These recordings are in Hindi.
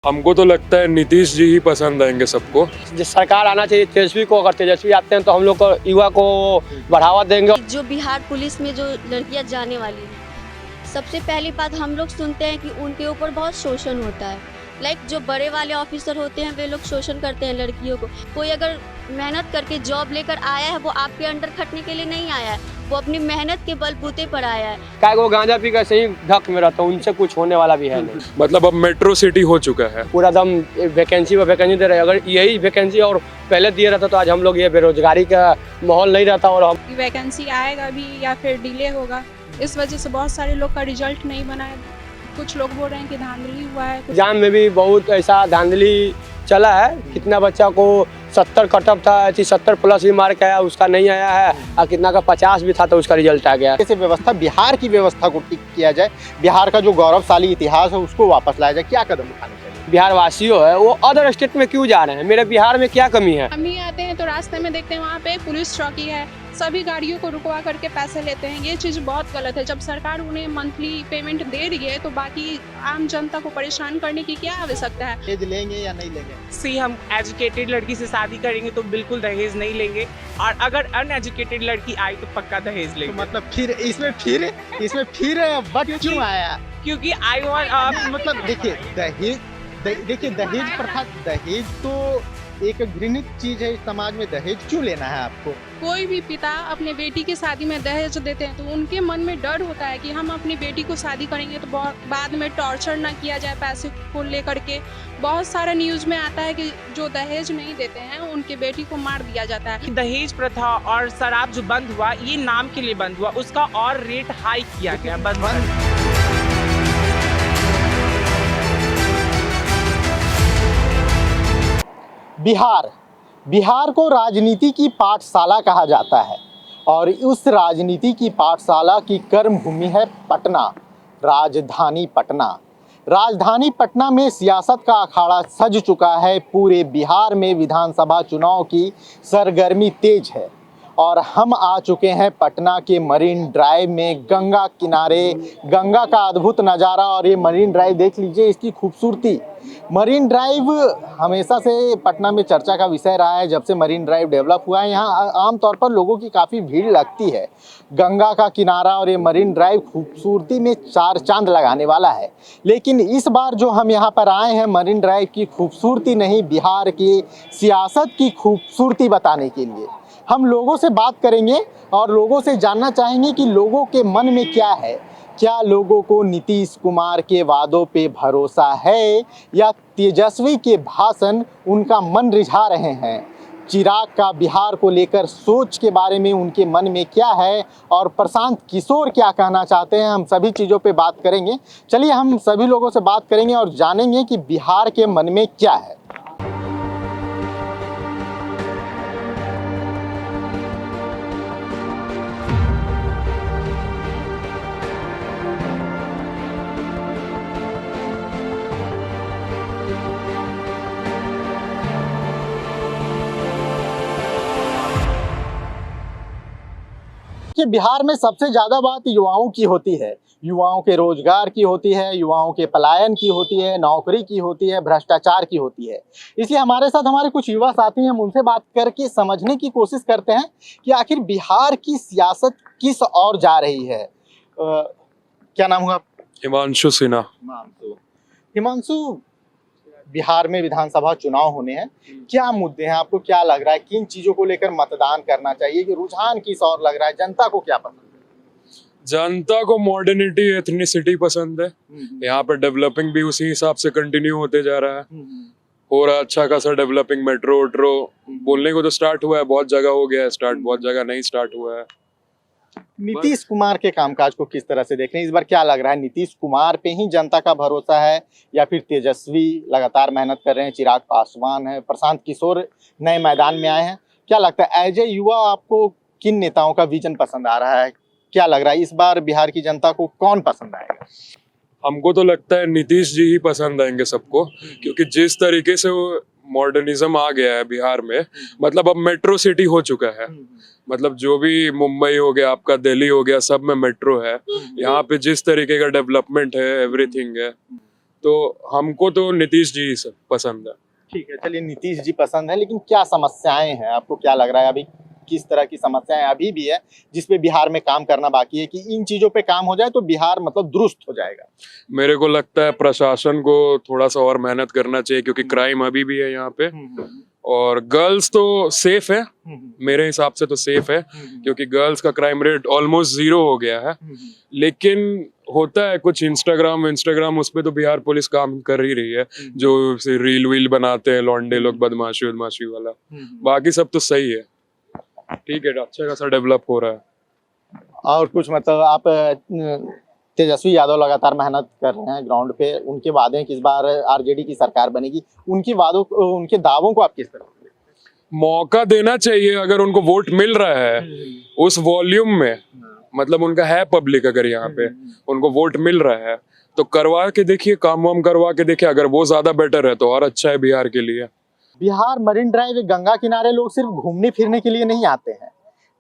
हमको तो लगता है नीतीश जी ही पसंद आएंगे सबको। जिस सरकार आना चाहिए तेजस्वी को, अगर तेजस्वी आते हैं तो हम लोग को युवा को बढ़ावा देंगे। जो बिहार पुलिस में जो लड़कियां जाने वाली हैं, सबसे पहली बात हम लोग सुनते हैं कि उनके ऊपर बहुत शोषण होता है। जो बड़े वाले ऑफिसर होते हैं वे लोग शोषण करते हैं लड़कियों को। कोई अगर मेहनत करके जॉब लेकर आया है, वो आपके अंडर खटने के लिए नहीं आया है, वो अपनी मेहनत के बलबूते पर आया है। क्या वो गांजा पी कर सही ढक में रहता है, उनसे कुछ होने वाला भी है नहीं। मतलब अब मेट्रो सिटी हो चुका है, पूरा दम वैकेंसी पर वैकेंसी दे रहे हैं। अगर यही वैकेंसी और पहले दिए रहता तो आज हम लोग ये बेरोजगारी का माहौल नहीं रहता। और हम वैकेंसी आएगा भी या फिर डिले होगा, इस वजह से बहुत सारे लोग का रिजल्ट नहीं बना है। कुछ लोग बोल रहे हैं कि धांधली हुआ है। एग्जाम में भी बहुत ऐसा धांधली चला है। कितना बच्चा को 70 कटअप था, 70 प्लस ही मार्क आया, उसका नहीं आया है। और कितना का 50 भी था तो उसका रिजल्ट आ गया। कैसे व्यवस्था, बिहार की व्यवस्था को ठीक किया जाए, बिहार का जो गौरवशाली इतिहास है उसको वापस लाया जाए, क्या कदम उठाने चाहिए? बिहार वासियों है वो अदर स्टेट में क्यों जा रहे हैं? मेरे बिहार में क्या कमी है? हम ही आते हैं तो रास्ते में देखते हैं वहाँ पे पुलिस चौकी है, सभी गाड़ियों को रुकवा करके पैसे लेते हैं। ये चीज़ बहुत गलत है। जब सरकार उन्हें मंथली पेमेंट दे रही है तो बाकी आम जनता को परेशान करने की क्या आवश्यकता है? दहेज लेंगे या नहीं लेंगे? सी हम एजुकेटेड लड़की से शादी करेंगे तो बिल्कुल दहेज नहीं लेंगे, और अगर अनएजुकेटेड लड़की आई तो पक्का दहेज तो लेंगे। मतलब फिर इसमें बट क्यों आया? क्योंकि आई वांट मतलब देखिए दहेज प्रथा, दहेज तो एक घृणित चीज है इस समाज में। दहेज क्यों लेना है आपको? कोई भी पिता अपने बेटी की शादी में दहेज देते हैं तो उनके मन में डर होता है कि हम अपनी बेटी को शादी करेंगे तो बाद में टॉर्चर ना किया जाए पैसे को लेकर के। बहुत सारा न्यूज में आता है कि जो दहेज नहीं देते हैं उनके बेटी को मार दिया जाता है। दहेज प्रथा और शराब जो बंद हुआ, ये नाम के लिए बंद हुआ, उसका और रेट हाई किया गया। बिहार को राजनीति की पाठशाला कहा जाता है और उस राजनीति की पाठशाला की कर्मभूमि है पटना, राजधानी पटना। राजधानी पटना में सियासत का अखाड़ा सज चुका है। पूरे बिहार में विधानसभा चुनाव की सरगर्मी तेज है और हम आ चुके हैं पटना के मरीन ड्राइव में। गंगा किनारे गंगा का अद्भुत नज़ारा, और ये मरीन ड्राइव देख लीजिए, इसकी खूबसूरती। मरीन ड्राइव हमेशा से पटना में चर्चा का विषय रहा है। जब से मरीन ड्राइव डेवलप हुआ है, यहाँ आमतौर पर लोगों की काफ़ी भीड़ लगती है। गंगा का किनारा और ये मरीन ड्राइव खूबसूरती में चार चांद लगाने वाला है। लेकिन इस बार जो हम यहाँ पर आए हैं, मरीन ड्राइव की खूबसूरती नहीं, बिहार की सियासत की खूबसूरती बताने के लिए। हम लोगों से बात करेंगे और लोगों से जानना चाहेंगे कि लोगों के मन में क्या है। क्या लोगों को नीतीश कुमार के वादों पे भरोसा है या तेजस्वी के भाषण उनका मन रिझा रहे हैं? चिराग का बिहार को लेकर सोच के बारे में उनके मन में क्या है और प्रशांत किशोर क्या कहना चाहते हैं, हम सभी चीज़ों पे बात करेंगे। चलिए हम सभी लोगों से बात करेंगे और जानेंगे कि बिहार के मन में क्या है। कि बिहार में सबसे ज़्यादा बात युवाओं की होती है, युवाओं के रोजगार की होती है, युवाओं के पलायन की होती है, नौकरी की होती है, भ्रष्टाचार की होती है। इसलिए हमारे साथ हमारे कुछ युवा साथी हैं, हम उनसे बात करके समझने की कोशिश करते हैं कि आखिर बिहार की सियासत किस ओर जा रही है। क्या नाम हुआ? हिमांशु सिन्हा। हिमांशु, बिहार में विधानसभा चुनाव होने हैं, क्या मुद्दे हैं? आपको क्या लग रहा है किन चीजों को लेकर मतदान करना चाहिए, कि रुझान किस और लग रहा है? जनता को क्या पसंद है? जनता को मॉडर्निटी, एथनिसिटी पसंद है। यहाँ पर डेवलपिंग भी उसी हिसाब से कंटिन्यू होते जा रहा है। हो रहा अच्छा खासा डेवलपिंग, मेट्रो वेट्रो बोलने को तो स्टार्ट हुआ है, बहुत जगह हो गया है स्टार्ट, बहुत जगह नहीं स्टार्ट हुआ है। नीतीश कुमार के कामकाज को किस तरह से देख रहे हैं? इस बार क्या लग रहा है, नीतीश कुमार पे ही जनता का भरोसा है या फिर तेजस्वी लगातार मेहनत कर रहे हैं, चिराग पासवान है, प्रशांत किशोर नए मैदान में आए हैं? क्या लगता है एज ए युवा आपको किन नेताओं का विजन पसंद आ रहा है? क्या लग रहा है इस बार बिहार की जनता को कौन पसंद आएगा? हमको तो लगता है नीतीश जी ही पसंद आएंगे सबको, क्योंकि जिस तरीके से वो मॉडर्निज्म आ गया है बिहार में, मतलब अब मेट्रो सिटी हो चुका है। मतलब जो भी मुंबई हो गया, आपका दिल्ली हो गया, सब में मेट्रो है। यहाँ पे जिस तरीके का डेवलपमेंट है, एवरीथिंग है, तो हमको तो नीतीश जी पसंद है। ठीक है, चलिए नीतीश जी पसंद है, लेकिन क्या समस्याएं हैं, आपको क्या लग रहा है अभी किस तरह की समस्याएं अभी भी है जिसपे बिहार में काम करना बाकी है, कि इन चीजों पे काम हो जाए तो बिहार मतलब दुरुस्त हो जाएगा? मेरे को लगता है प्रशासन को थोड़ा सा और मेहनत करना चाहिए, क्योंकि क्राइम अभी भी है यहाँ पे। और गर्ल्स तो सेफ है, मेरे हिसाब से तो सेफ है, क्योंकि गर्ल्स का क्राइम रेट ऑलमोस्ट 0 हो गया है। लेकिन होता है कुछ इंस्टाग्राम उस पे तो बिहार पुलिस काम कर ही रही है, जो रील वील बनाते हैं लौंडे लोग, बदमाशी वाला। बाकी सब तो सही है, ठीक है, अच्छा खासा डेवलप हो रहा है। और कुछ मतलब आप तेजस्वी यादव लगातार मेहनत कर रहे हैं ग्राउंड पे, उनके वादे हैं कि इस बार आरजेडी की सरकार बनेगी, उनके दावों को आप किस तरह से देखते हैं? मौका देना चाहिए, अगर उनको वोट मिल रहा है उस वॉल्यूम में, मतलब उनका है पब्लिक, अगर यहाँ पे उनको वोट मिल रहा है तो करवा के देखिए, काम वाम करवा के देखिए, अगर वो ज्यादा बेटर है तो और अच्छा है बिहार के लिए। बिहार मरीन ड्राइव गंगा किनारे लोग सिर्फ घूमने फिरने के लिए नहीं आते हैं।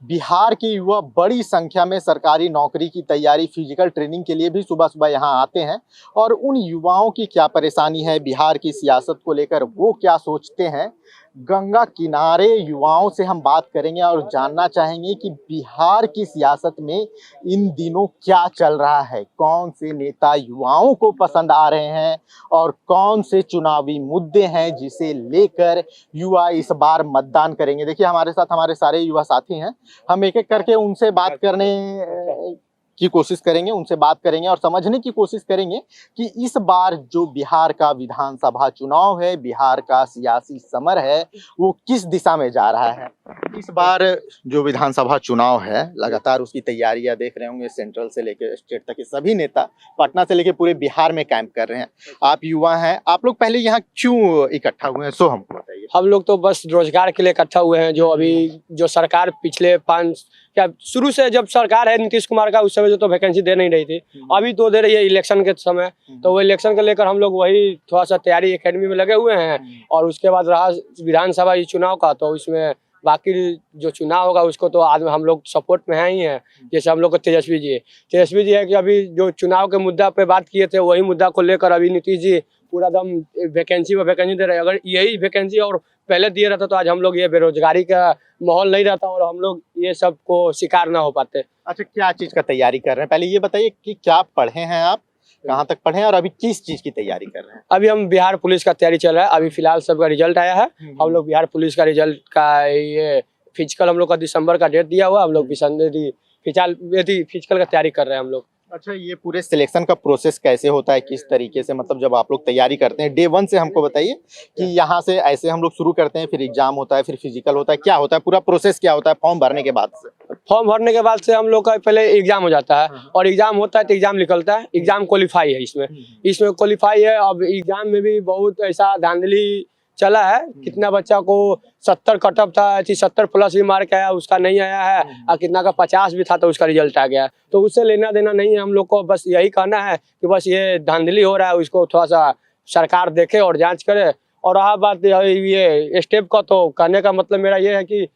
बिहार के युवा बड़ी संख्या में सरकारी नौकरी की तैयारी, फिजिकल ट्रेनिंग के लिए भी सुबह सुबह यहाँ आते हैं। और उन युवाओं की क्या परेशानी है, बिहार की सियासत को लेकर वो क्या सोचते हैं, गंगा किनारे युवाओं से हम बात करेंगे और जानना चाहेंगे कि बिहार की सियासत में इन दिनों क्या चल रहा है, कौन से नेता युवाओं को पसंद आ रहे हैं और कौन से चुनावी मुद्दे हैं जिसे लेकर युवा इस बार मतदान करेंगे। देखिए, हमारे साथ हमारे सारे युवा साथी हैं, हम एक एक करके उनसे बात करने की कोशिश करेंगे, उनसे बात करेंगे और समझने की कोशिश करेंगे कि इस बार जो बिहार का विधानसभा चुनाव है, बिहार का सियासी समर है, वो किस दिशा में जा रहा है। इस बार जो विधानसभा चुनाव है, लगातार उसकी तैयारियां देख रहे होंगे, सेंट्रल से लेकर स्टेट तक के सभी नेता पटना से लेकर पूरे बिहार में कैंप कर रहे हैं। आप युवा हैं, आप लोग पहले यहाँ क्यों इकट्ठा हुए हैं, सो हमको बताइए। हम लोग तो बस रोजगार के लिए इकट्ठा हुए हैं। जो अभी जो सरकार पिछले 5 क्या शुरू से जब सरकार है नीतीश कुमार का, उस समय जो तो वैकेंसी दे नहीं रही थी, अभी तो दे रही है इलेक्शन के समय। तो वो इलेक्शन को लेकर हम लोग वही थोड़ा सा तैयारी एकेडमी में लगे हुए हैं। और उसके बाद रहा विधानसभा चुनाव का, तो इसमें बाकी जो चुनाव होगा उसको तो आज हम लोग सपोर्ट में हैं ही हैं। जैसे हम लोग को तेजस्वी जी है कि अभी जो चुनाव के मुद्दा पे बात किए थे, वही मुद्दा को लेकर अभी नीतीश जी पूरा दम वैकेंसी दे रहे हैं। अगर यही वैकेंसी और पहले दिए रहता तो आज हम लोग ये बेरोजगारी का माहौल नहीं रहता और हम लोग ये सब को शिकार ना हो पाते। अच्छा, क्या चीज का तैयारी कर रहे हैं, पहले ये बताइए कि क्या पढ़े हैं आप, कहाँ तक पढ़े हैं और अभी किस चीज की तैयारी कर रहे हैं? अभी हम बिहार पुलिस का तैयारी चल रहा है। अभी फिलहाल सबका रिजल्ट आया है। हम लोग बिहार पुलिस का रिजल्ट का ये फिजिकल हम लोग का दिसंबर का डेट दिया हुआ, हम लोग फिजिकल का तैयारी कर रहे हैं हम लोग। अच्छा, ये पूरे सिलेक्शन का प्रोसेस कैसे होता है, किस तरीके से, मतलब जब आप लोग तैयारी करते हैं डे 1 से हमको बताइए कि यहाँ से ऐसे हम लोग शुरू करते हैं, फिर एग्जाम होता है, फिर फिजिकल होता है, क्या होता है, पूरा प्रोसेस क्या होता है फॉर्म भरने के बाद से? फॉर्म भरने के बाद से हम लोग का पहले एग्जाम हो जाता है और एग्जाम होता है तो एग्जाम निकलता है। एग्जाम क्वालिफाई है, इसमें क्वालिफाई है। अब एग्जाम में भी बहुत ऐसा धांधली चला है, कितना बच्चा को 70 कटअप था, 70 प्लस भी मार्क आया, उसका नहीं आया है, और कितना का 50 भी था तो उसका रिजल्ट आ गया। तो उससे लेना देना नहीं है हम लोग को, बस यही कहना है कि बस ये धांधली हो रहा है, उसको थोड़ा सा सरकार देखे और जांच करे। और रहा बात ये स्टेप का, तो कहने का मतलब मेरा ये है कि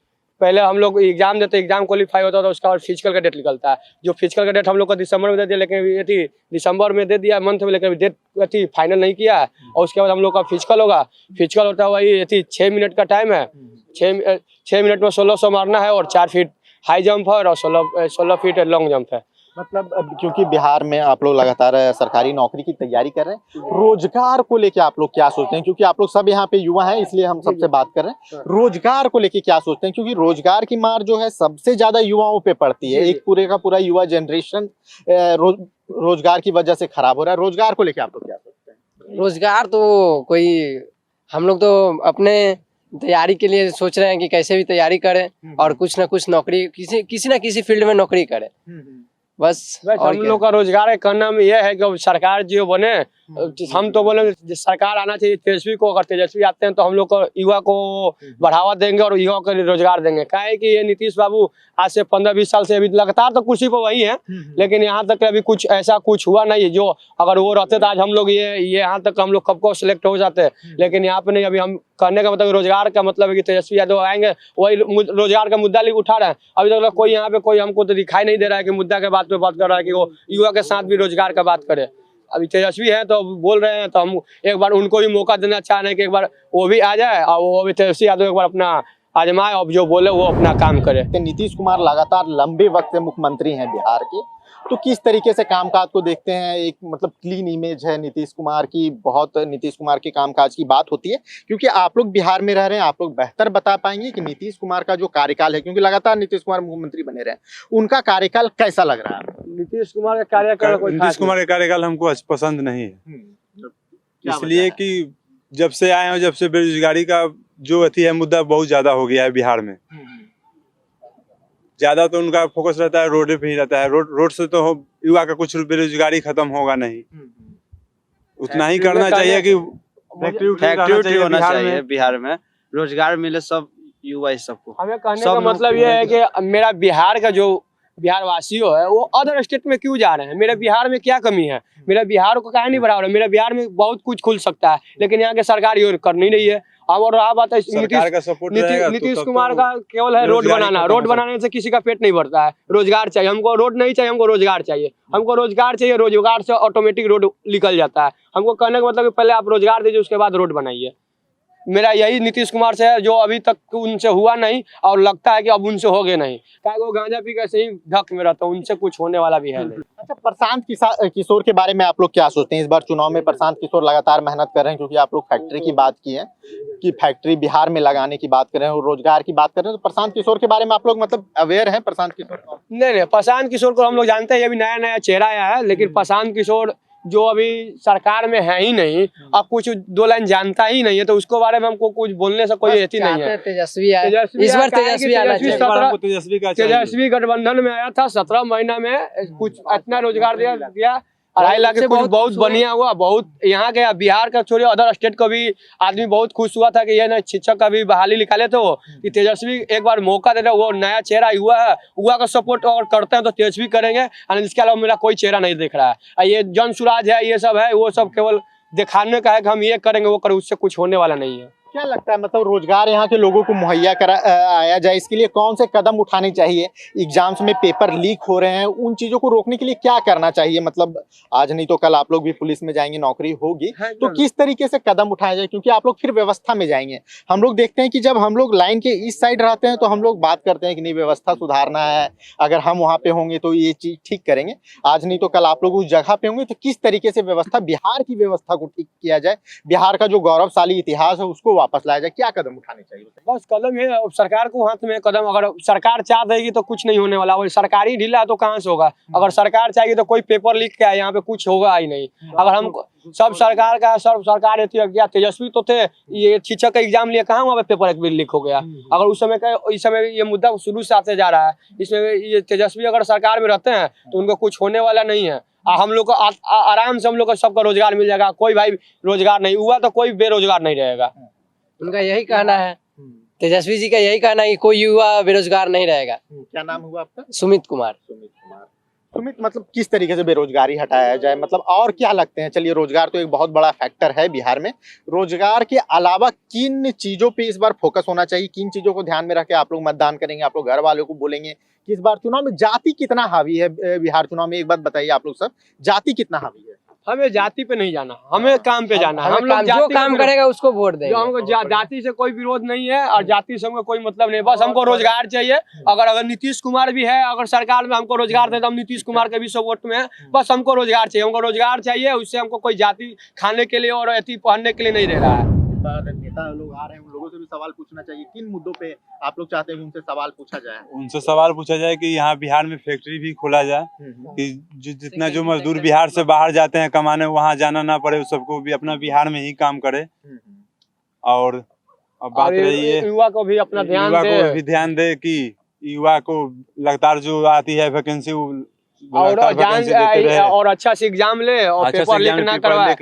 पहले हम लोग एग्जाम देते, एग्जाम क्वालिफाई होता था, उसका और फिजिकल का डेट निकलता है। जो फिजिकल का डेट हम लोग को दिसंबर में दे दिया, लेकिन ये थी दिसंबर में दे दिया मंथ में, लेकिन डेट थी फाइनल नहीं किया है। और उसके बाद हम लोग का फिजिकल होगा, फिजिकल होता है वही थी 6 मिनट का टाइम है। 6 मिनट में 1600 मारना है और 4 फीट हाई जंप है और 16 फीट लॉन्ग जंप है। मतलब अब क्योंकि बिहार में आप लोग लगातार सरकारी नौकरी की तैयारी कर रहे हैं, रोजगार को लेके आप लोग क्या सोचते हैं, क्योंकि आप लोग सब यहाँ पे युवा हैं इसलिए हम सबसे बात कर रहे हैं, रोजगार को लेके क्या सोचते हैं, क्योंकि रोजगार की मार जो है सबसे ज्यादा युवाओं पे पड़ती है। एक पूरे का पूरा युवा जनरेशन रोजगार की वजह से खराब हो रहा है। रोजगार को लेके आप लोग क्या सोचते हैं? रोजगार तो कोई, हम लोग तो अपने तैयारी के लिए सोच रहे हैं कि कैसे भी तैयारी करें और कुछ ना कुछ नौकरी, किसी ना किसी फील्ड में नौकरी करें, बस। हम लोग का रोजगार करना में यह है कि सरकार जो बने, हम तो बोले सरकार आना चाहिए तेजस्वी को। अगर तेजस्वी आते हैं तो हम लोग को युवा को बढ़ावा देंगे और युवा को रोजगार देंगे। क्या है कि ये नीतीश बाबू आज से 15-20 साल से अभी लगातार तो कुर्सी पर वही है, लेकिन यहाँ तक अभी कुछ ऐसा कुछ हुआ नहीं है। जो अगर वो रहते तो आज हम लोग ये यहाँ तक हम लोग कब को सिलेक्ट हो जाते, लेकिन यहाँ पे नहीं। अभी हम करने का मतलब रोजगार का मतलब है कि तेजस्वी यादव आएंगे, वही रोजगार का मुद्दा लेकर उठा रहे हैं। अभी तक कोई यहाँ पे कोई हमको तो दिखाई नहीं दे रहा है कि मुद्दा के बात पे बात कर रहा है कि वो युवा के साथ भी रोजगार का बात करे। अभी तेजस्वी हैं तो बोल रहे हैं, तो हम एक बार उनको भी मौका देना चाह रहे हैं कि एक बार वो भी आ जाए और वो भी तेजस्वी यादव एक बार अपना आजमाए और जो बोले वो अपना काम करे। नीतीश कुमार लगातार लंबे वक्त से मुख्यमंत्री हैं बिहार के, तो किस तरीके से कामकाज को देखते हैं? एक मतलब क्लीन इमेज है नीतीश कुमार की, बहुत नीतीश कुमार के कामकाज की बात होती है, क्योंकि आप लोग बिहार में रह रहे हैं, आप लोग बेहतर बता पाएंगे कि नीतीश कुमार का जो कार्यकाल है, क्योंकि लगातार नीतीश कुमार मुख्यमंत्री बने रहे, उनका कार्यकाल कैसा लग रहा है? नीतीश कुमार का कार्यकाल नीतीश कुमार का कार्यकाल हमको पसंद नहीं है, इसलिए कि जब से आए हैं, जब से बेरोजगारी का जो अथी है मुद्दा बहुत ज्यादा हो गया है बिहार में। ज्यादा तो उनका फोकस रहता है रोड पे ही रहता है। रोड से तो युवा का कुछ बेरोजगारी खत्म होगा नहीं। उतना ही करना चाहिए कि फैक्ट्री होना चाहिए बिहार में, रोजगार मिले सब युवा सबको। हमें कहने का मतलब ये है कि मेरा बिहार का जो बिहार वासियों है वो अदर स्टेट में क्यों जा रहे हैं? मेरे बिहार में क्या कमी है? मेरा बिहार को काहे नहीं बढ़ा रहा है? मेरे बिहार में बहुत कुछ खुल सकता है, लेकिन यहाँ के सरकार ये कर नहीं रही है। अब और रहा बात है नीतीश कुमार का केवल है रोड बनाना। रोड बनाने से किसी का पेट नहीं भरता है। रोजगार चाहिए हमको, रोड नहीं चाहिए हमको, रोजगार चाहिए हमको। रोजगार चाहिए, रोजगार से ऑटोमेटिक रोड निकल जाता है। हमको कहने का मतलब पहले आप रोजगार दीजिए, उसके बाद रोड बनाइए। मेरा यही नीतीश कुमार से है, जो अभी तक उनसे हुआ नहीं और लगता है कि अब उनसे हो गए नहीं। क्या वो गांजा पी के सही ढक में रहता है, उनसे कुछ होने वाला भी है नहीं। अच्छा, प्रशांत किशोर के बारे में आप लोग क्या सोचते हैं? इस बार चुनाव में प्रशांत किशोर लगातार मेहनत कर रहे हैं, क्योंकि आप लोग फैक्ट्री की बात की है कि फैक्ट्री बिहार में लगाने की बात कर रहे हैं और रोजगार की बात कर रहे हैं, तो प्रशांत किशोर के बारे में आप लोग मतलब अवेयर हैं? प्रशांत किशोर नहीं, प्रशांत किशोर को हम लोग जानते हैं, ये भी नया नया चेहरा आया है, लेकिन प्रशांत किशोर जो अभी सरकार में है ही नहीं, अब कुछ दो लाइन जानता ही नहीं है, तो उसको बारे में हमको कुछ बोलने से कोई एथी नहीं है। तेजस्वी इस बार तेजस्वी गठबंधन में आया था, 17 महीना में कुछ इतना रोजगार दिया 2.5 लाख के, कुछ बहुत बढ़िया हुआ। बहुत यहाँ के बिहार का छोड़िए अदर स्टेट को भी आदमी बहुत खुश हुआ था कि ये ना शिक्षक का भी बहाली निकाले थे वो, कि तेजस्वी एक बार मौका दे रहे, वो नया चेहरा हुआ है, हुआ का सपोर्ट अगर करते हैं तो तेजस्वी करेंगे, और इसके अलावा मेरा कोई चेहरा नहीं दिख रहा है। ये जन सुराज है, ये सब है, वो सब केवल दिखाने का है कि हम ये करेंगे वो करेंगे, उससे कुछ होने वाला नहीं है। क्या लगता है, मतलब रोजगार यहाँ के लोगों को मुहैया आया जाए, इसके लिए कौन से कदम उठाने चाहिए? एग्जाम्स में पेपर लीक हो रहे हैं, उन चीजों को रोकने के लिए क्या करना चाहिए? मतलब आज नहीं तो कल आप लोग भी पुलिस में जाएंगे, नौकरी होगी, तो किस तरीके से कदम उठाया जाए? क्योंकि आप लोग फिर व्यवस्था में जाएंगे। हम लोग देखते हैं कि जब हम लोग लाइन के इस साइड रहते हैं तो हम लोग बात करते हैं कि नहीं व्यवस्था सुधारना है, अगर हम वहाँ पे होंगे तो ये चीज ठीक करेंगे। आज नहीं तो कल आप लोग उस जगह पे होंगे, तो किस तरीके से व्यवस्था, बिहार की व्यवस्था को ठीक किया जाए, बिहार का जो गौरवशाली इतिहास है उसको वापस लाया जाए? क्या कदम उठाने चाहिए? बस कदम है, सरकार को हाथ में कदम। अगर सरकार चाह देगी तो कुछ नहीं होने वाला, और सरकारी ढीला है तो कहाँ से होगा? अगर सरकार चाहेगी तो कोई पेपर लीक क्या है, यहाँ पे कुछ होगा ही नहीं। अगर हम सब सरकार का सब सरकार गया, तेजस्वी तो थे, ये शिक्षक का एग्जाम लिए, कहाँ वहाँ पे पेपर एक भी लीक हो गया? अगर उस समय ये मुद्दा शुरू से आते जा रहा है, इसमें ये तेजस्वी अगर सरकार में रहते हैं तो उनको कुछ होने वाला नहीं है। हम लोग को आराम से हम लोग को सबका रोजगार मिल जाएगा। कोई भाई रोजगार नहीं हुआ तो कोई बेरोजगार नहीं रहेगा। उनका यही कहना है, तेजस्वी जी का यही कहना है कि कोई युवा बेरोजगार नहीं रहेगा। क्या नाम हुआ आपका? सुमित कुमार। सुमित, मतलब किस तरीके से बेरोजगारी हटाया जाए, मतलब और क्या लगते हैं? चलिए, रोजगार तो एक बहुत बड़ा फैक्टर है बिहार में, रोजगार के अलावा किन चीजों पे इस बार फोकस होना चाहिए? किन चीजों को ध्यान में रख के आप लोग मतदान करेंगे? आप लोग घर वालों को बोलेंगे कि इस बार चुनाव में जाति कितना हावी है? बिहार चुनाव में एक बात बताइए आप लोग सब, जाति कितना हावी है? हमें जाति पे नहीं जाना, हमें काम पे जाना है। हम लोग जो काम करेगा उसको वोट देंगे। हमको जाति से कोई विरोध नहीं है और जाति से हमको कोई मतलब नहीं, बस हमको रोजगार चाहिए। अगर नीतीश कुमार भी है, अगर सरकार में हमको रोजगार दे तो हम नीतीश कुमार के भी सपोर्ट में है। बस हमको रोजगार चाहिए, हमको रोजगार चाहिए, उससे हमको कोई जाति खाने के लिए और अति पहनने के लिए नहीं दे रहा है। नेता लोग आ रहे हैं, उन लोगों से भी सवाल पूछना चाहिए। किन मुद्दों पे आप लोग चाहते हैं कि उनसे सवाल पूछा जाए? उनसे सवाल पूछा जाए कि यहाँ बिहार में फैक्ट्री भी खोला जाए, कि जितना जो मजदूर बिहार से बाहर जाते हैं कमाने, वहाँ जाना ना पड़े, सबको भी अपना बिहार में ही काम करे। और अब बात रही है युवा को भी अपना ध्यान दे कि युवा को लगातार जो आती है वैकेंसी और अच्छा से एग्जाम ले और पेपर लीक ना करवाए,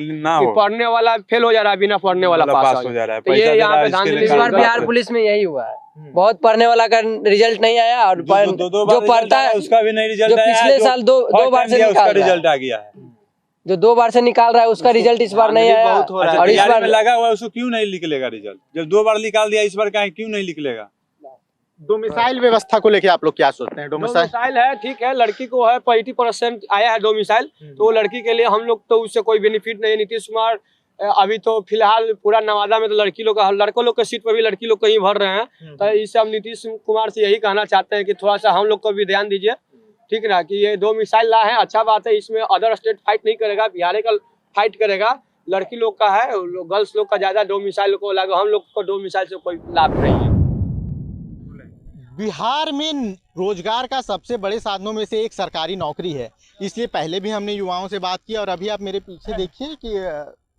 पढ़ने वाला फेल हो जा रहा है, बिना पढ़ने वाला पास हो जा रहा है। तो ये यहाँ पे इस बार बिहार पुलिस में यही हुआ है, बहुत पढ़ने वाला का रिजल्ट नहीं आया, और जो पढ़ता है उसका भी नहीं रिजल्ट आया। पिछले साल दो बार से रिजल्ट आ गया है, जो 2 बार से निकाल रहा है उसका रिजल्ट इस बार नहीं आया। और इस बार लगा हुआ है, उसको क्यों नहीं निकलेगा रिजल्ट? जब 2 बार निकाल दिया, इस बार क्यों नहीं निकलेगा? डोमिसाइल व्यवस्था को लेके आप लोग क्या सोचते हैं? डोमिसाइल डोमिसाइल है, ठीक है, लड़की को है 80% आया है डोमिसाइल, तो वो लड़की के लिए हम लोग तो उससे कोई बेनिफिट नहीं है। नीतीश कुमार अभी तो फिलहाल पूरा नवादा में तो लड़की लोग का, लड़कों लोग के सीट पर भी लड़की लोग कहीं भर रहे हैं। तो इससे हम नीतीश कुमार से यही कहना चाहते हैं कि थोड़ा सा हम लोग को भी ध्यान दीजिए, ठीक ना, कि ये डोमिसाइल ला है, अच्छा बात है। इसमें अदर स्टेट फाइट नहीं करेगा, बिहार का फाइट करेगा। लड़की लोग का है, गर्ल्स लोग का ज्यादा डोमिसाइल को लगा, हम लोग को डोमिसाइल से कोई लाभ नहीं है। बिहार में रोजगार का सबसे बड़े साधनों में से एक सरकारी नौकरी है, इसलिए पहले भी हमने युवाओं से बात की और अभी आप मेरे पीछे देखिए कि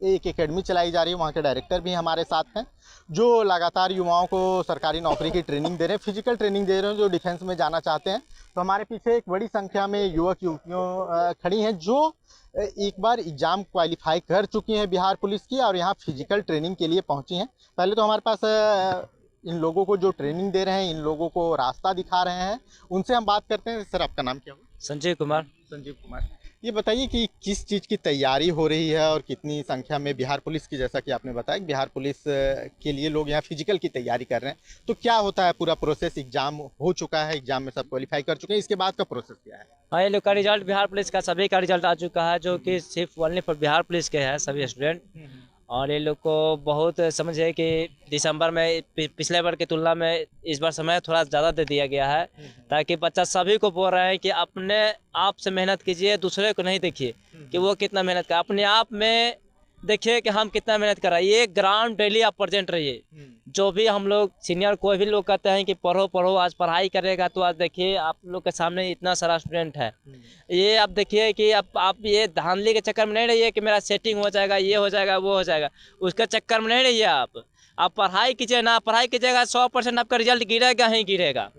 एक एकेडमी चलाई जा रही है, वहाँ के डायरेक्टर भी हमारे साथ हैं जो लगातार युवाओं को सरकारी नौकरी की ट्रेनिंग दे रहे हैं, फिजिकल ट्रेनिंग दे रहे हैं जो डिफेंस में जाना चाहते हैं। तो हमारे पीछे एक बड़ी संख्या में युवक युवतियों खड़ी हैं जो एक बार एग्ज़ाम क्वालिफाई कर चुकी हैं बिहार पुलिस की और यहाँ फिजिकल ट्रेनिंग के लिए पहुँची हैं। पहले तो हमारे पास इन लोगों को जो ट्रेनिंग दे रहे हैं, इन लोगों को रास्ता दिखा रहे हैं, उनसे हम बात करते हैं। सर, आपका नाम क्या हुआ? संजीव कुमार। संजीव कुमार, ये बताइए कि किस चीज़ की तैयारी हो रही है और कितनी संख्या में बिहार पुलिस की, जैसा कि आपने बताया कि बिहार पुलिस के लिए लोग यहाँ फिजिकल की तैयारी कर रहे हैं, तो क्या होता है पूरा प्रोसेस? एग्जाम हो चुका है, एग्जाम में सब क्वालिफाई कर चुके हैं, इसके बाद का प्रोसेस क्या है? हाँ, ये लोग का रिजल्ट बिहार पुलिस का सभी का रिजल्ट आ चुका है, जो कि सिर्फ ओनली फॉर बिहार पुलिस के हैं सभी स्टूडेंट। और ये लोग को बहुत समझे कि दिसंबर में पिछले बार की तुलना में इस बार समय थोड़ा ज़्यादा दे दिया गया है, ताकि बच्चा सभी को बोल रहे हैं कि अपने आप से मेहनत कीजिए, दूसरे को नहीं देखिए कि वो कितना मेहनत कर, अपने आप में देखिए कि हम कितना मेहनत कर रहे हैं। ये ग्राउंड डेली आप प्रेजेंट रहिए। जो भी हम लोग सीनियर कोई भी लोग कहते हैं कि पढ़ो पढ़ो, आज पढ़ाई करेगा तो आज देखिए आप लोग के सामने इतना सारा स्टूडेंट है। ये आप देखिए कि आप ये धांधली के चक्कर में नहीं रहिए कि मेरा सेटिंग हो जाएगा, ये हो जाएगा, वो हो जाएगा, उसके चक्कर में नहीं रहिए। आप पढ़ाई कीजिए ना, पढ़ाई कीजिएगा 100% आपका रिजल्ट गिरेगा ही गिरेगा।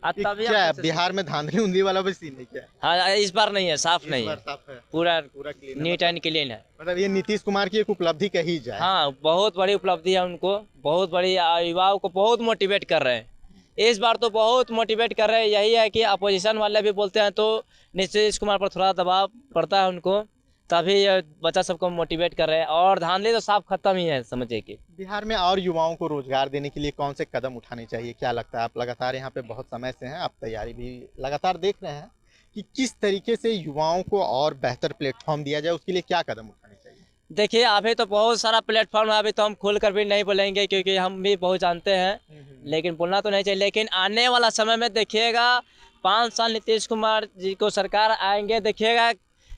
तभी क्या बिहार में धांधली उंधली वाला भी सीन है क्या? हाँ, इस बार नहीं है, साफ नहीं है, साफ है, पूरा क्लीन नीट एंड क्लीन है। मतलब ये नीतीश कुमार की एक उपलब्धि कही जाए। हाँ, बहुत बड़ी उपलब्धि है उनको, बहुत बड़ी, युवाओं को बहुत मोटिवेट कर रहे हैं इस बार, तो बहुत मोटिवेट कर रहे हैं। यही है कि अपोजिशन वाले भी बोलते हैं तो नीतीश कुमार पर थोड़ा दबाव पड़ता है उनको, तभी ये बच्चा सबको मोटिवेट कर रहे हैं। और धांधली तो साफ खत्म ही है, समझिए कि बिहार में और युवाओं को रोजगार देने के लिए कौन से कदम उठाने चाहिए, क्या लगता है? आप लगातार यहाँ पे बहुत समय से हैं, आप तैयारी भी लगातार देख रहे हैं कि किस तरीके से युवाओं को और बेहतर प्लेटफॉर्म दिया जाए, उसके लिए क्या कदम उठाने चाहिए? देखिए, अभी तो बहुत सारा प्लेटफॉर्म है, अभी तो हम खुल कर भी नहीं बोलेंगे क्योंकि हम भी बहुत जानते हैं, लेकिन बोलना तो नहीं चाहिए। लेकिन आने वाला समय में देखिएगा 5 साल नीतीश कुमार जी को सरकार आएंगे, देखिएगा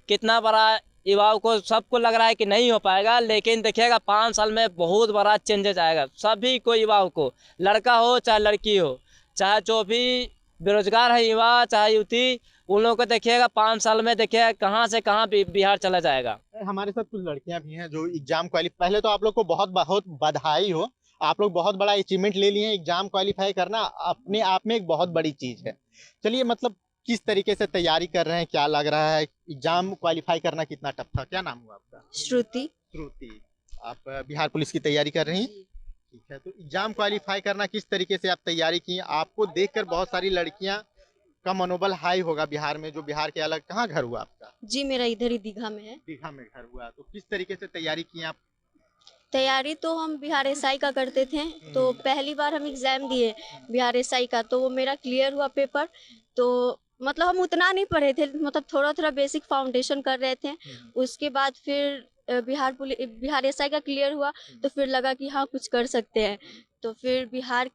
कितना बड़ा, युवाओं को सबको लग रहा है कि नहीं हो पाएगा, लेकिन देखिएगा 5 साल में बहुत बड़ा चेंजेस आएगा। सभी को, युवाओं को, लड़का हो चाहे लड़की हो, चाहे जो भी बेरोजगार है युवा चाहे युवती, उन लोगों को देखिएगा 5 साल में देखिएगा कहाँ से कहाँ बिहार चला जाएगा। हमारे साथ कुछ लड़कियां भी हैं जो एग्जाम क्वालिफाई, पहले तो आप लोग को बहुत बहुत बधाई हो, आप लोग बहुत बड़ा अचीवमेंट ले लिए हैं। एग्जाम क्वालिफाई करना अपने आप में एक बहुत बड़ी चीज है। चलिए, मतलब किस तरीके से तैयारी कर रहे हैं, क्या लग रहा है? एग्जाम क्वालिफाई करना कितना टफ था? क्या नाम हुआ आपका? श्रुति। श्रुति, आप बिहार पुलिस की तैयारी कर रही हैं? ठीक है, तो एग्जाम क्वालिफाई करना किस तरीके से आप तैयारी की? आपको देखकर बहुत सारी लड़कियां का मनोबल हाई होगा बिहार में, जो बिहार के अलग। कहाँ घर हुआ आपका? जी, मेरा इधर ही दीघा में है। दीघा में घर हुआ, तो किस तरीके से तैयारी की आप? तैयारी तो हम बिहार एसआई का करते थे, तो पहली बार हम एग्ज़ाम दिए बिहार एसआई का, तो वो मेरा क्लियर हुआ पेपर। तो मतलब हम उतना नहीं पढ़े थे, मतलब थोड़ा थोड़ा बेसिक फाउंडेशन कर रहे थे। उसके बाद फिर बिहार एसआई का क्लियर हुआ, तो फिर लगा कि हाँ कुछ कर सकते हैं, तो फिर बिहार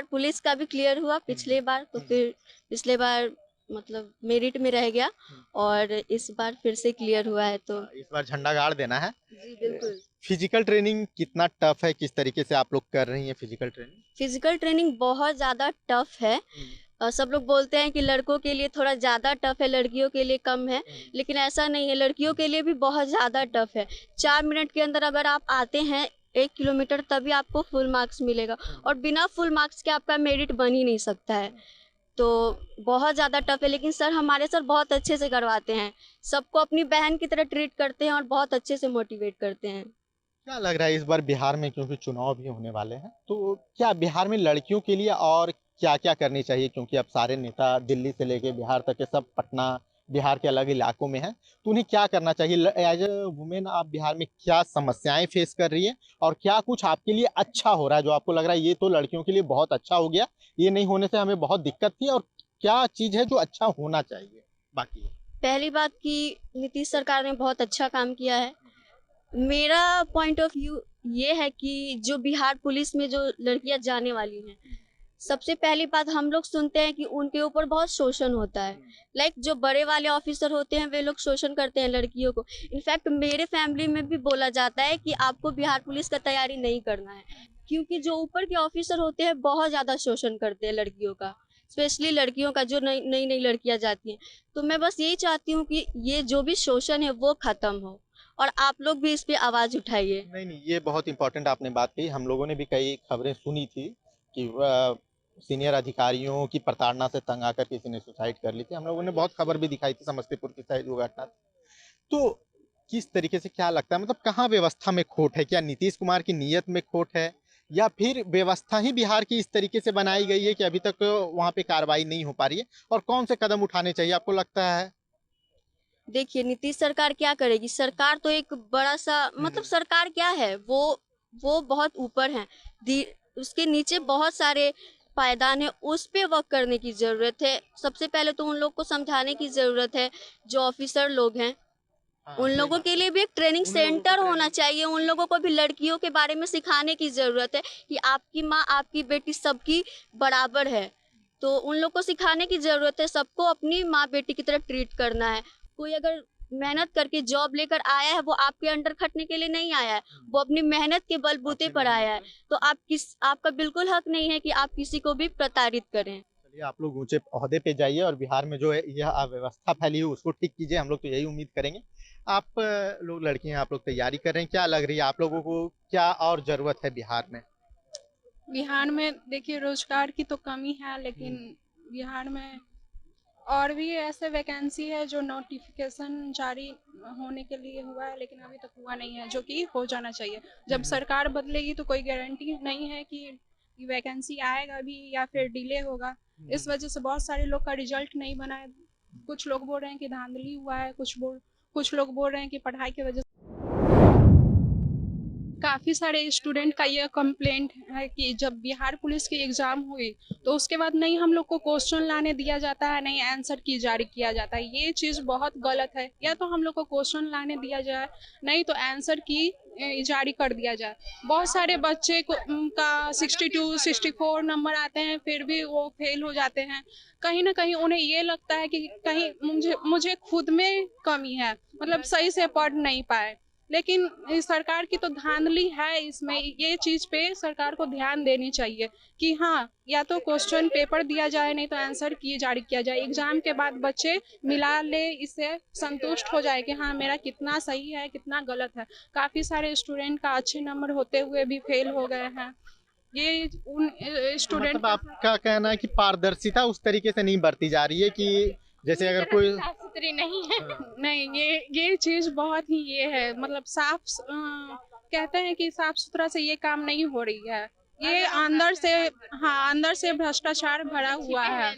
पुलिस का भी क्लियर हुआ पिछले बार। तो फिर पिछले बार मतलब मेरिट में रह गया और इस बार फिर से क्लियर हुआ है, तो इस बार झंडा गाड़ देना है। जी बिल्कुल। फिजिकल ट्रेनिंग कितना टफ है, किस तरीके से आप लोग कर रही हैं फिजिकल ट्रेनिंग? फिजिकल ट्रेनिंग बहुत ज़्यादा टफ है। सब लोग बोलते हैं कि लड़कों के लिए थोड़ा ज़्यादा टफ है, लड़कियों के लिए कम है, लेकिन ऐसा नहीं है, लड़कियों के लिए भी बहुत ज़्यादा टफ है। 4 मिनट के अंदर अगर आप आते हैं 1 किलोमीटर, तभी आपको फुल मार्क्स मिलेगा, और बिना फुल मार्क्स के आपका मेरिट बन ही नहीं सकता है। तो बहुत ज़्यादा टफ है, लेकिन सर हमारे सर बहुत अच्छे से करवाते हैं, सबको अपनी बहन की तरह ट्रीट करते हैं और बहुत अच्छे से मोटिवेट करते हैं। क्या लग रहा है इस बार बिहार में, क्योंकि चुनाव भी होने वाले हैं, तो क्या बिहार में लड़कियों के लिए और क्या क्या करनी चाहिए? क्योंकि अब सारे नेता दिल्ली से लेके बिहार तक के सब पटना बिहार के अलग इलाकों में हैं, तो उन्हें क्या करना चाहिए? एज ए वुमेन आप बिहार में क्या समस्याएं फेस कर रही है और क्या कुछ आपके लिए अच्छा हो रहा है जो आपको लग रहा है ये तो लड़कियों के लिए बहुत अच्छा हो गया, ये नहीं होने से हमें बहुत दिक्कत थी, और क्या चीज़ है जो अच्छा होना चाहिए बाकी? पहली बात कि नीतीश सरकार ने बहुत अच्छा काम किया है। मेरा पॉइंट ऑफ व्यू ये है कि जो बिहार पुलिस में जो लड़कियां जाने वाली हैं, सबसे पहली बात हम लोग सुनते हैं कि उनके ऊपर बहुत शोषण होता है। लाइक जो बड़े वाले ऑफिसर होते हैं वे लोग शोषण करते हैं लड़कियों को। इनफैक्ट मेरे फैमिली में भी बोला जाता है कि आपको बिहार पुलिस का तैयारी नहीं करना है, क्योंकि जो ऊपर के ऑफिसर होते हैं बहुत ज़्यादा शोषण करते हैं लड़कियों का, स्पेशली लड़कियों का, जो नई नई लड़कियां जाती हैं। तो मैं बस यही चाहती हूँ कि ये जो भी शोषण है वो ख़त्म हो, और आप लोग भी इस पे आवाज़ उठाइए। नहीं, ये बहुत इंपॉर्टेंट आपने बात कही। हम लोगों ने भी कई खबरें सुनी थी कि सीनियर अधिकारियों की प्रताड़ना से तंग आकर किसी ने सुसाइड कर ली थी। हम लोगों ने बहुत खबर भी दिखाई थी, समस्तीपुर की शायद वो घटना थी। तो किस तरीके से क्या लगता है, मतलब कहाँ व्यवस्था में खोट है? क्या नीतीश कुमार की नीयत में खोट है, या फिर व्यवस्था ही बिहार की इस तरीके से बनाई गई है कि अभी तक वहाँ पे कार्रवाई नहीं हो पा रही है? और कौन से कदम उठाने चाहिए आपको लगता है? देखिए नीतीश सरकार क्या करेगी, सरकार तो एक बड़ा सा, मतलब सरकार क्या है, वो बहुत ऊपर है, उसके नीचे बहुत सारे पायदान है, उस पे वर्क करने की ज़रूरत है। सबसे पहले तो उन लोग को समझाने की ज़रूरत है, जो ऑफिसर लोग हैं उन लोगों के लिए भी एक ट्रेनिंग सेंटर होना चाहिए। उन लोगों को भी लड़कियों के बारे में सिखाने की ज़रूरत है कि आपकी माँ, आपकी बेटी सबकी बराबर है। तो उन लोग को सिखाने की ज़रूरत है, सबको अपनी माँ बेटी की तरह ट्रीट करना है। कोई अगर मेहनत करके जॉब लेकर आया है, वो आपके अंडर खटने के लिए नहीं आया है, वो अपनी मेहनत के बलबूते पर आया है। तो आपका बिल्कुल हक नहीं है कि आप किसी को भी प्रताड़ित करें। चलिए, आप लोग ऊंचे ओहदे पे जाइए और बिहार में जो है यह अव्यवस्था फैली है उसको ठीक कीजिए। हम लोग तो यही उम्मीद करेंगे। आप लोग लड़कियां, आप लोग तैयारी कर रहे हैं, क्या लग रही है आप लोगों को, क्या और जरूरत है बिहार में? बिहार में देखिए रोजगार की तो कमी है, लेकिन बिहार में और भी ऐसे वैकेंसी है जो नोटिफिकेशन जारी होने के लिए हुआ है, लेकिन अभी तक हुआ नहीं है, जो कि हो जाना चाहिए। जब सरकार बदलेगी तो कोई गारंटी नहीं है कि वैकेंसी आएगा भी या फिर डिले होगा। इस वजह से बहुत सारे लोग का रिजल्ट नहीं बना है। कुछ लोग बोल रहे हैं कि धांधली हुआ है, कुछ लोग बोल रहे हैं कि पढ़ाई की वजह से। काफ़ी सारे स्टूडेंट का यह कंप्लेंट है कि जब बिहार पुलिस की एग्ज़ाम हुई तो उसके बाद नहीं हम लोग को क्वेश्चन लाने दिया जाता है, नहीं आंसर की जारी किया जाता है। ये चीज़ बहुत गलत है। या तो हम लोग को क्वेश्चन लाने दिया जाए, नहीं तो आंसर की जारी कर दिया जाए। बहुत सारे बच्चे को का 62, 64 नंबर आते हैं, फिर भी वो फेल हो जाते हैं। कहीं ना कहीं उन्हें ये लगता है कि कहीं मुझे खुद में कमी है, मतलब सही से पढ़ नहीं पाए। लेकिन सरकार की तो धांधली है इसमें। ये चीज़ पे सरकार को ध्यान देनी चाहिए कि हाँ, या तो क्वेश्चन पेपर दिया जाए, नहीं तो आंसर की जारी किया जाए। एग्जाम के बाद बच्चे मिला ले, इससे संतुष्ट हो जाए कि हाँ मेरा कितना सही है, कितना गलत है। काफ़ी सारे स्टूडेंट का अच्छे नंबर होते हुए भी फेल हो गए हैं। ये उन स्टूडेंट, मतलब आपका कहना है कि पारदर्शिता उस तरीके से नहीं बरती जा रही है कि जैसे अगर कोई साफ सुथरी नहीं है। नहीं, ये चीज बहुत ही ये है, मतलब साफ कहते हैं कि साफ सुथरा से ये काम नहीं हो रही है। ये अंदर से भ्रष्टाचार भरा हुआ है।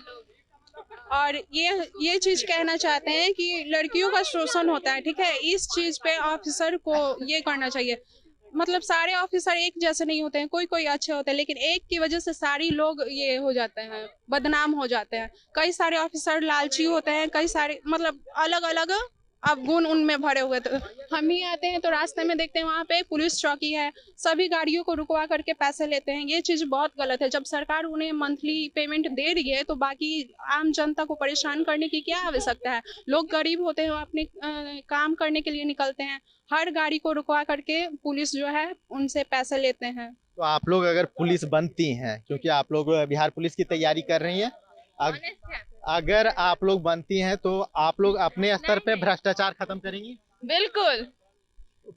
और ये चीज कहना चाहते हैं कि लड़कियों का शोषण होता है, ठीक है। इस चीज पे ऑफिसर को ये करना चाहिए। मतलब सारे ऑफिसर एक जैसे नहीं होते हैं, कोई अच्छे होते हैं, लेकिन एक की वजह से सारी लोग ये हो जाते हैं, बदनाम हो जाते हैं। कई सारे ऑफिसर लालची होते हैं, कई सारे मतलब अलग अलग अवगुण उनमें भरे हुए। तो हम ही आते हैं तो रास्ते में देखते हैं वहाँ पे पुलिस चौकी है, सभी गाड़ियों को रुकवा करके पैसे लेते हैं। ये चीज़ बहुत गलत है। जब सरकार उन्हें मंथली पेमेंट दे रही है तो बाकी आम जनता को परेशान करने की क्या आवश्यकता है। लोग गरीब होते हैं, अपने काम करने के लिए निकलते हैं, हर गाड़ी को रुकवा करके पुलिस जो है उनसे पैसे लेते हैं। तो आप लोग अगर पुलिस बनती हैं, क्योंकि आप लोग बिहार पुलिस की तैयारी कर रही हैं, अगर आप लोग बनती हैं तो आप लोग अपने स्तर पे भ्रष्टाचार खत्म करेंगी? बिल्कुल,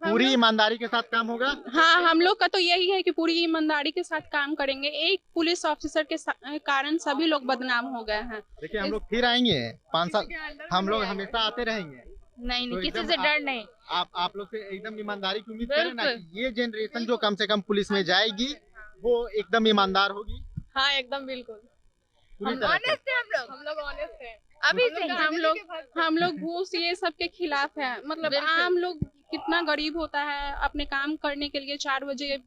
पूरी ईमानदारी के साथ काम होगा? हाँ, हम लोग का तो यही है कि पूरी ईमानदारी के साथ काम करेंगे। एक पुलिस ऑफिसर के कारण सभी लोग बदनाम हो गए हैं। देखिए, हम लोग फिर आएंगे 5 साल, हम लोग हमेशा आते रहेंगे। नहीं, तो किसी से डर नहीं। आप लोग से एकदम ईमानदारी की उम्मीद करें ना कि ये जनरेशन जो कम से कम पुलिस में जाएगी वो एकदम ईमानदार होगी। हाँ, एकदम बिल्कुल। हम ऑनेस्ट हैं, हम लोग ऑनेस्ट हैं। अभी से हम लोग घूस ये सब के खिलाफ है। मतलब आम लोग कितना गरीब होता है, अपने काम करने के लिए 4 बजे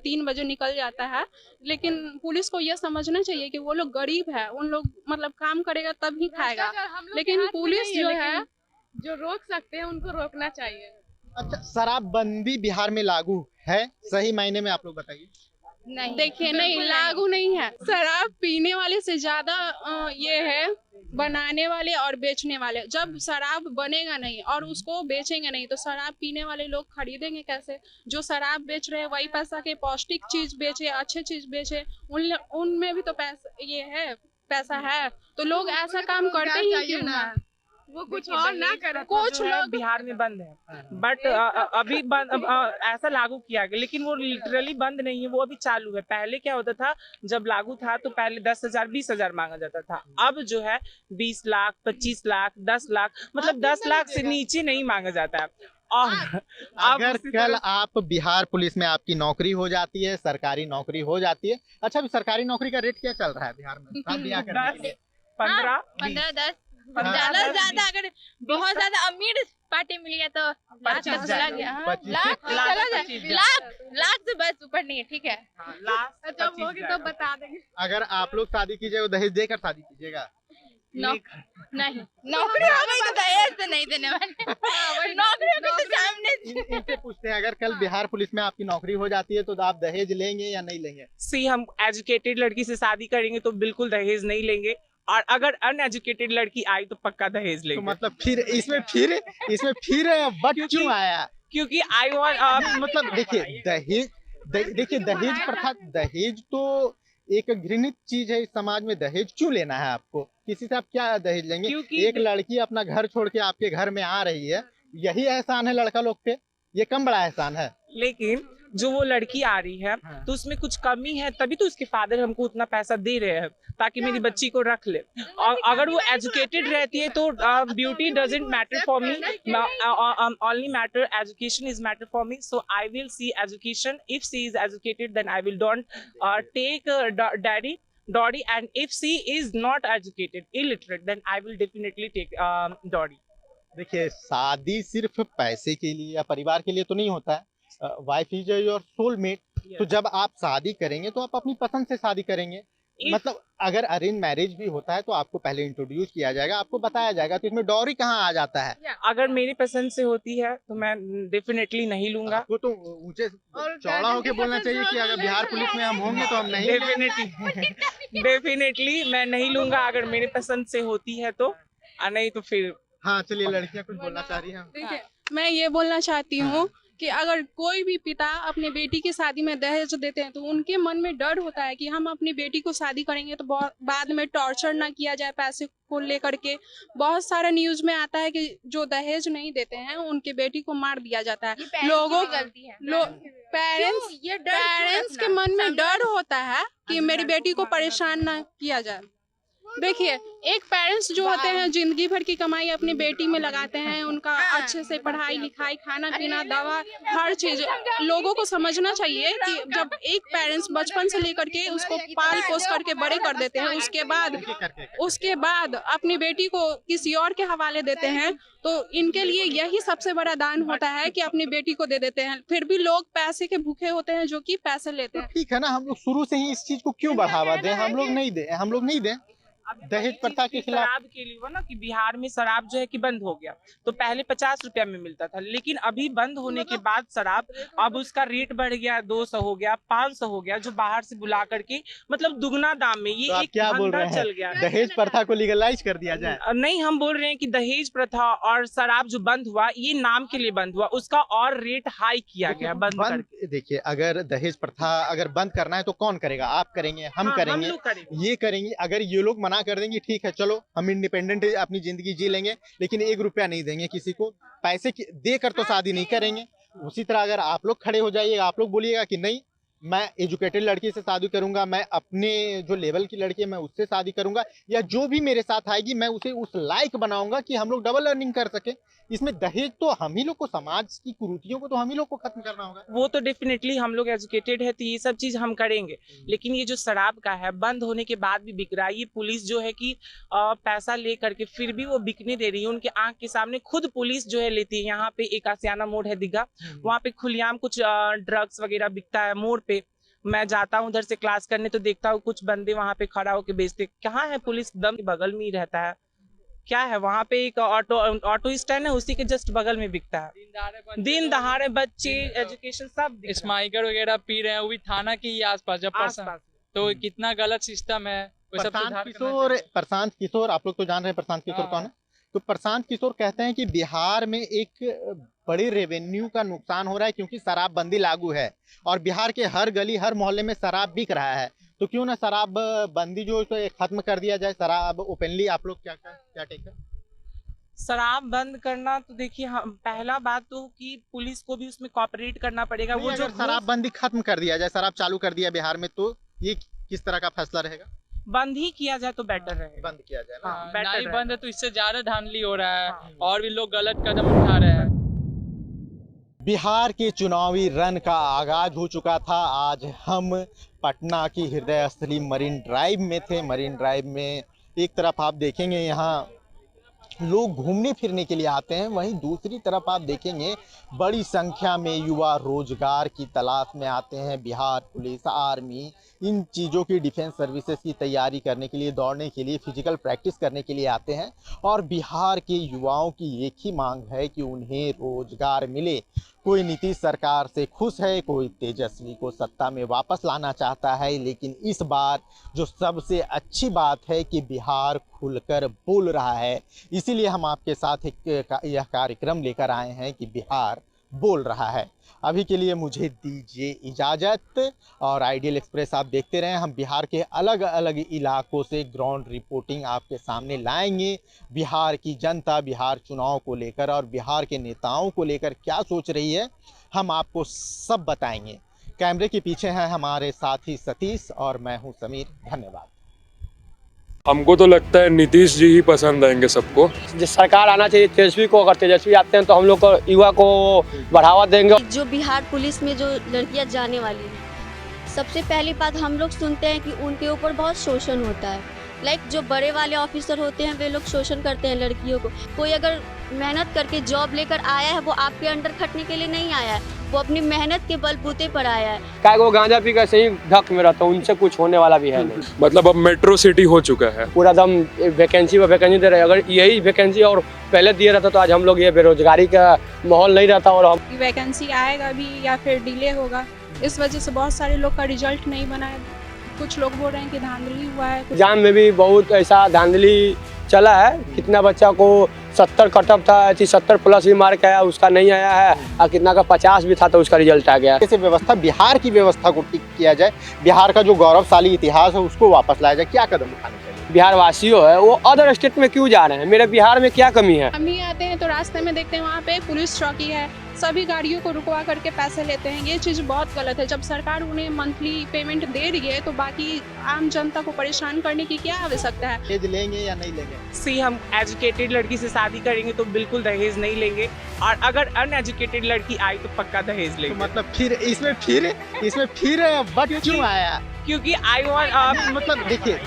3 बजे निकल जाता है, लेकिन पुलिस को यह समझना चाहिए कि वो लोग गरीब है, उन लोग मतलब काम करेगा तब ही खाएगा। लेकिन पुलिस जो है जो रोक सकते हैं उनको रोकना चाहिए। अच्छा, शराबबंदी बिहार में लागू है सही मायने में, आप लोग बताइए। नहीं, देखिए नहीं, लागू नहीं है। शराब पीने वाले से ज्यादा ये है बनाने वाले और बेचने वाले। जब शराब बनेगा नहीं और उसको बेचेंगे नहीं तो शराब पीने वाले लोग खरीदेंगे कैसे? जो शराब बेच रहे हैं वही पैसा के पौष्टिक चीज बेचे, अच्छे चीज बेचे, उनमें भी तो पैसा है तो लोग ऐसा काम करते ही क्यों ना? वो कुछ और ना करे। कुछ लोग बिहार में बंद है, बट अभी बंद ऐसा लागू किया गया, लेकिन वो लिटरली बंद नहीं है, वो अभी चालू है। पहले क्या होता था, जब लागू था तो पहले 10,000 20,000 मांगा जाता था। अब जो है 20 लाख 25 लाख 10 लाख, मतलब 10 लाख से नीचे नहीं मांगा जाता है। और अगर कल आप बिहार पुलिस में आपकी नौकरी हो जाती है, सरकारी नौकरी हो जाती है, अच्छा अभी सरकारी नौकरी का रेट क्या चल रहा है बिहार में? 15 10 ज्यादा से ज्यादा अगर बहुत ज्यादा अमीर पार्टी मिली है तो 25 लाख से बस ऊपर नहीं है, ठीक है। जब होगी तो बता देंगे। अगर आप लोग शादी कीजिएगा दहेज देकर शादी कीजिएगा? नहीं, नौकरी हो गई तो दहेज तो नहीं देने वाले। नौकरी हो गई तो सामने इनसे पूछते हैं, अगर कल बिहार पुलिस में आपकी नौकरी हो जाती है तो आप दहेज लेंगे या नहीं लेंगे? सी हम एजुकेटेड लड़की से शादी करेंगे तो बिल्कुल दहेज नहीं लेंगे, और अगर अनएजुकेटेड लड़की आई तो पक्का दहेज लेंगे। तो मतलब फिर इसमें बट क्यों आया? क्योंकि आई वांट मतलब देखिए दहेज प्रथा, दहेज तो एक घृणित चीज है इस समाज में। दहेज क्यों लेना है आपको? किसी से आप क्या दहेज लेंगे? एक लड़की अपना घर छोड़ के आपके घर में आ रही है, यही एहसान है लड़का लोग पे? ये कम बड़ा एहसान है। लेकिन जो वो लड़की आ रही है तो उसमें कुछ कमी है, तभी तो उसके फादर हमको उतना पैसा दे रहे हैं ताकि मेरी बच्ची को रख ले। और अगर वो एजुकेटेड रहती है तो beauty doesn't matter for me, only matter education is matter for me. So I will see education. If she is educated then I will don't take dowry, and if she is not educated illiterate then I will definitely take dowry. देखिए, शादी सिर्फ पैसे के लिए या परिवार के लिए तो नहीं होता है। Wife is your soulmate. तो जब आप शादी करेंगे तो आप अपनी पसंद से शादी करेंगे। मतलब अगर अरेंज मैरिज भी होता है तो आपको पहले इंट्रोड्यूस किया जाएगा, आपको बताया जाएगा, तो इसमें डॉरी कहाँ आ जाता है? अगर मेरी पसंद से होती है तो मैं डेफिनेटली नहीं लूंगा। आपको तो ऊंचे चौड़ा होके बोलना चाहिए कि अगर बिहार पुलिस में हम होंगे तो हम नहीं। डेफिनेटली मैं नहीं लूंगा अगर मेरी पसंद से होती है तो, नहीं तो फिर। हाँ चलिए, लड़कियां कुछ बोलना चाह रही हैं। देखिए, मैं ये बोलना चाहती हूँ कि अगर कोई भी पिता अपने बेटी की शादी में दहेज देते हैं तो उनके मन में डर होता है कि हम अपनी बेटी को शादी करेंगे तो बाद में टॉर्चर ना किया जाए पैसे को लेकर के। बहुत सारा न्यूज में आता है कि जो दहेज नहीं देते हैं उनके बेटी को मार दिया जाता है। लोगों पेरेंट्स के मन में डर होता है कि मेरी बेटी को परेशान ना किया जाए। देखिए, एक पेरेंट्स जो होते हैं जिंदगी भर की कमाई अपनी बेटी में लगाते हैं, उनका अच्छे से पढ़ाई लिखाई, खाना पीना, दवा, हर चीज। लोगों को समझना चाहिए कि जब एक पेरेंट्स बचपन से लेकर के उसको पाल पोस करके बड़े कर देते हैं, उसके बाद अपनी बेटी को किसी और के हवाले देते हैं, तो इनके लिए यही सबसे बड़ा दान होता है कि अपनी बेटी को दे देते हैं। फिर भी लोग पैसे के भूखे होते हैं जो कि पैसे लेते हैं। ठीक है ना, हम लोग शुरू से ही इस चीज को क्यों बढ़ावा दें? हम लोग नहीं दें दहेज प्रथा के खिलाफ। शराब के लिए हुआ ना कि बिहार में शराब जो है कि बंद हो गया, तो पहले 50 रुपया में मिलता था, लेकिन अभी बंद होने के बाद शराब अब उसका रेट बढ़ गया, 200 हो गया, 500 हो गया, जो बाहर से बुला करके मतलब दुगना दाम में। ये तो एक क्या बोल रहे हैं? चल गया दहेज प्रथा को लीगलाइज कर दिया जाए? नहीं, हम बोल रहे हैं कि दहेज प्रथा और शराब जो बंद हुआ ये नाम के लिए बंद हुआ, उसका और रेट हाई किया गया बंद करके। देखिए, अगर दहेज प्रथा अगर बंद करना है तो कौन करेगा? आप करेंगे, हम करेंगे, ये करेंगे। अगर ये लोग मना कर देंगे ठीक है चलो हम इंडिपेंडेंट अपनी जिंदगी जी लेंगे, लेकिन 1 रुपया नहीं देंगे किसी को, पैसे देकर तो शादी नहीं करेंगे। उसी तरह अगर आप लोग खड़े हो जाइएगा, आप लोग बोलिएगा कि नहीं मैं एजुकेटेड लड़की से शादी करूंगा, मैं अपने जो लेवल की लड़की है मैं उससे शादी करूंगा, या जो भी मेरे साथ आएगी मैं उसे उस लायक बनाऊंगा कि हम लोग डबल अर्निंग कर सके। इसमें दहेज तो हम ही लोग को, समाज की कुरीतियों को तो हम ही लोग को खत्म करना होगा। वो तो डेफिनेटली हम लोग एजुकेटेड है तो ये सब चीज हम करेंगे, लेकिन ये जो शराब का है बंद होने के बाद भी बिक रहा है। ये पुलिस जो है कि पैसा ले करके फिर भी वो बिकने दे रही है, उनके आंख के सामने खुद पुलिस जो है लेती है। यहाँ पे एक आसियाना मोड़ है दीघा, वहाँ पे खुलेआम कुछ ड्रग्स वगैरह बिकता है मोड़ पे। मैं जाता हूँ उधर से क्लास करने तो देखता हूँ कुछ बंदे वहाँ पे खड़ा होकर बेचते। कहाँ है पुलिस? दम के बगल में ही रहता है। क्या है वहाँ पे एक ऑटो स्टैंड है, उसी के जस्ट बगल में बिकता है। दिन दहाड़े बच्चे एजुकेशन सब स्माइकर वगैरह पी रहे हैं, वो भी थाना के ही आसपास। जब तो कितना गलत सिस्टम है। प्रशांत किशोर, आप लोग तो जान रहे हैं प्रशांत किशोर कौन है। तो प्रशांत किशोर कहते हैं कि बिहार में एक बड़े रेवेन्यू का नुकसान हो रहा है क्योंकि शराबबंदी लागू है और बिहार के हर गली हर मोहल्ले में शराब बिक रहा है। तो क्यों ना शराब बंदी जो है खत्म कर दिया जाए, शराब ओपनली। आप लोग क्या टेक है? शराब बंद करना तो देखिए, पहला बात तो कि पुलिस को भी उसमें कोऑपरेट करना पड़ेगा। वो जो शराबबंदी खत्म कर दिया जाए, शराब चालू कर दिया बिहार में, तो ये किस तरह का फैसला रहेगा? बंद ही किया जाए तो बेटर रहेगा। बंद किया जाए ना, नहीं बंद है तो इससे ज्यादा धांधली हो रहा है और भी लोग गलत कदम उठा रहे हैं। बिहार के चुनावी रन का आगाज हो चुका था। आज हम पटना की हृदय स्थली मरीन ड्राइव में थे। मरीन ड्राइव में एक तरफ आप देखेंगे यहाँ लोग घूमने फिरने के लिए आते हैं, वहीं दूसरी तरफ आप देखेंगे बड़ी संख्या में युवा रोजगार की तलाश में आते हैं। बिहार पुलिस, आर्मी, इन चीज़ों की डिफेंस सर्विसेज की तैयारी करने के लिए, दौड़ने के लिए, फिजिकल प्रैक्टिस करने के लिए आते हैं। और बिहार के युवाओं की एक ही मांग है कि उन्हें रोजगार मिले। कोई नीतीश सरकार से खुश है, कोई तेजस्वी को सत्ता में वापस लाना चाहता है, लेकिन इस बार जो सबसे अच्छी बात है कि बिहार खुलकर बोल रहा है। इसीलिए हम आपके साथ यह कार्यक्रम लेकर आए हैं कि बिहार बोल रहा है। अभी के लिए मुझे दीजिए इजाज़त और आइडियल एक्सप्रेस आप देखते रहें। हम बिहार के अलग अलग इलाकों से ग्राउंड रिपोर्टिंग आपके सामने लाएंगे। बिहार की जनता बिहार चुनाव को लेकर और बिहार के नेताओं को लेकर क्या सोच रही है, हम आपको सब बताएंगे। कैमरे के पीछे हैं हमारे साथी सतीश और मैं हूं समीर। धन्यवाद। हमको तो लगता है नीतीश जी ही पसंद आएंगे सबको। जिस सरकार आना चाहिए तेजस्वी को, अगर तेजस्वी आते हैं तो हम लोग को युवा को बढ़ावा देंगे। जो बिहार पुलिस में जो लड़कियां जाने वाली हैं, सबसे पहली बात हम लोग सुनते हैं कि उनके ऊपर बहुत शोषण होता है। जो बड़े वाले ऑफिसर होते हैं वे लोग शोषण करते हैं लड़कियों को। कोई अगर मेहनत करके जॉब लेकर आया है, वो आपके अंडर खटने के लिए नहीं आया है, वो अपनी मेहनत के बलबूते पर आया है। क्या वो गांजा पी कर सही धक में रहता है, उनसे कुछ होने वाला भी है नहीं। मतलब अब मेट्रो सिटी हो चुका है, पूरा दम वैकेंसी व वैकेंसी दे रहे हैं। अगर यही वैकेंसी और पहले दिए रहता तो आज हम लोग ये बेरोजगारी का माहौल नहीं रहता। और हम वैकेंसी आएगा भी या फिर डिले होगा, इस वजह से बहुत सारे लोग का रिजल्ट नहीं बना है। कुछ लोग बोल रहे हैं कि धांधली हुआ है। एग्जाम में भी बहुत ऐसा धांधली चला है। कितना बच्चा को 70 कटअप था, 70 प्लस ही मार्क आया, उसका नहीं आया है। और कितना का 50 भी था तो उसका रिजल्ट आ गया। ऐसे व्यवस्था, बिहार की व्यवस्था को ठीक किया जाए, बिहार का जो गौरवशाली इतिहास है उसको वापस लाया जाए। क्या कदम उठाने चाहिए? बिहार वासियों है वो अदर स्टेट में क्यों जा रहे हैं? मेरे बिहार में क्या कमी है? हम ही आते हैं तो रास्ते में देखते हैं वहाँ पे पुलिस चौकी है, सभी गाड़ियों को रुकवा करके पैसे लेते हैं। ये चीज़ बहुत गलत है। जब सरकार उन्हें मंथली पेमेंट दे रही है तो बाकी आम जनता को परेशान करने की क्या आवश्यकता है? दहेज लेंगे या नहीं लेंगे? सी हम एजुकेटेड लड़की से शादी करेंगे तो बिल्कुल दहेज नहीं लेंगे, और अगर अनएजुकेटेड लड़की आई तो पक्का दहेज लेंगे। तो मतलब फिर इसमें बट क्यों आया? क्योंकि आई वांट मतलब देखिए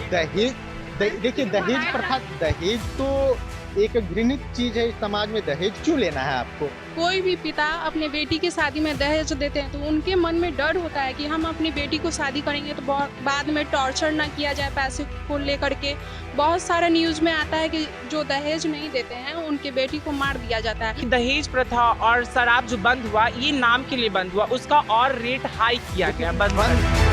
दहेज प्रथा, दहेज तो एक घृणित चीज है इस समाज में। दहेज क्यों लेना है आपको? कोई भी पिता अपने बेटी की शादी में दहेज देते हैं तो उनके मन में डर होता है कि हम अपनी बेटी को शादी करेंगे तो बाद में टॉर्चर ना किया जाए पैसे को लेकर के। बहुत सारा न्यूज में आता है कि जो दहेज नहीं देते हैं उनके बेटी को मार दिया जाता है। दहेज प्रथा और शराब जो बंद हुआ, ये नाम के लिए बंद हुआ, उसका और रेट हाई किया गया। बंद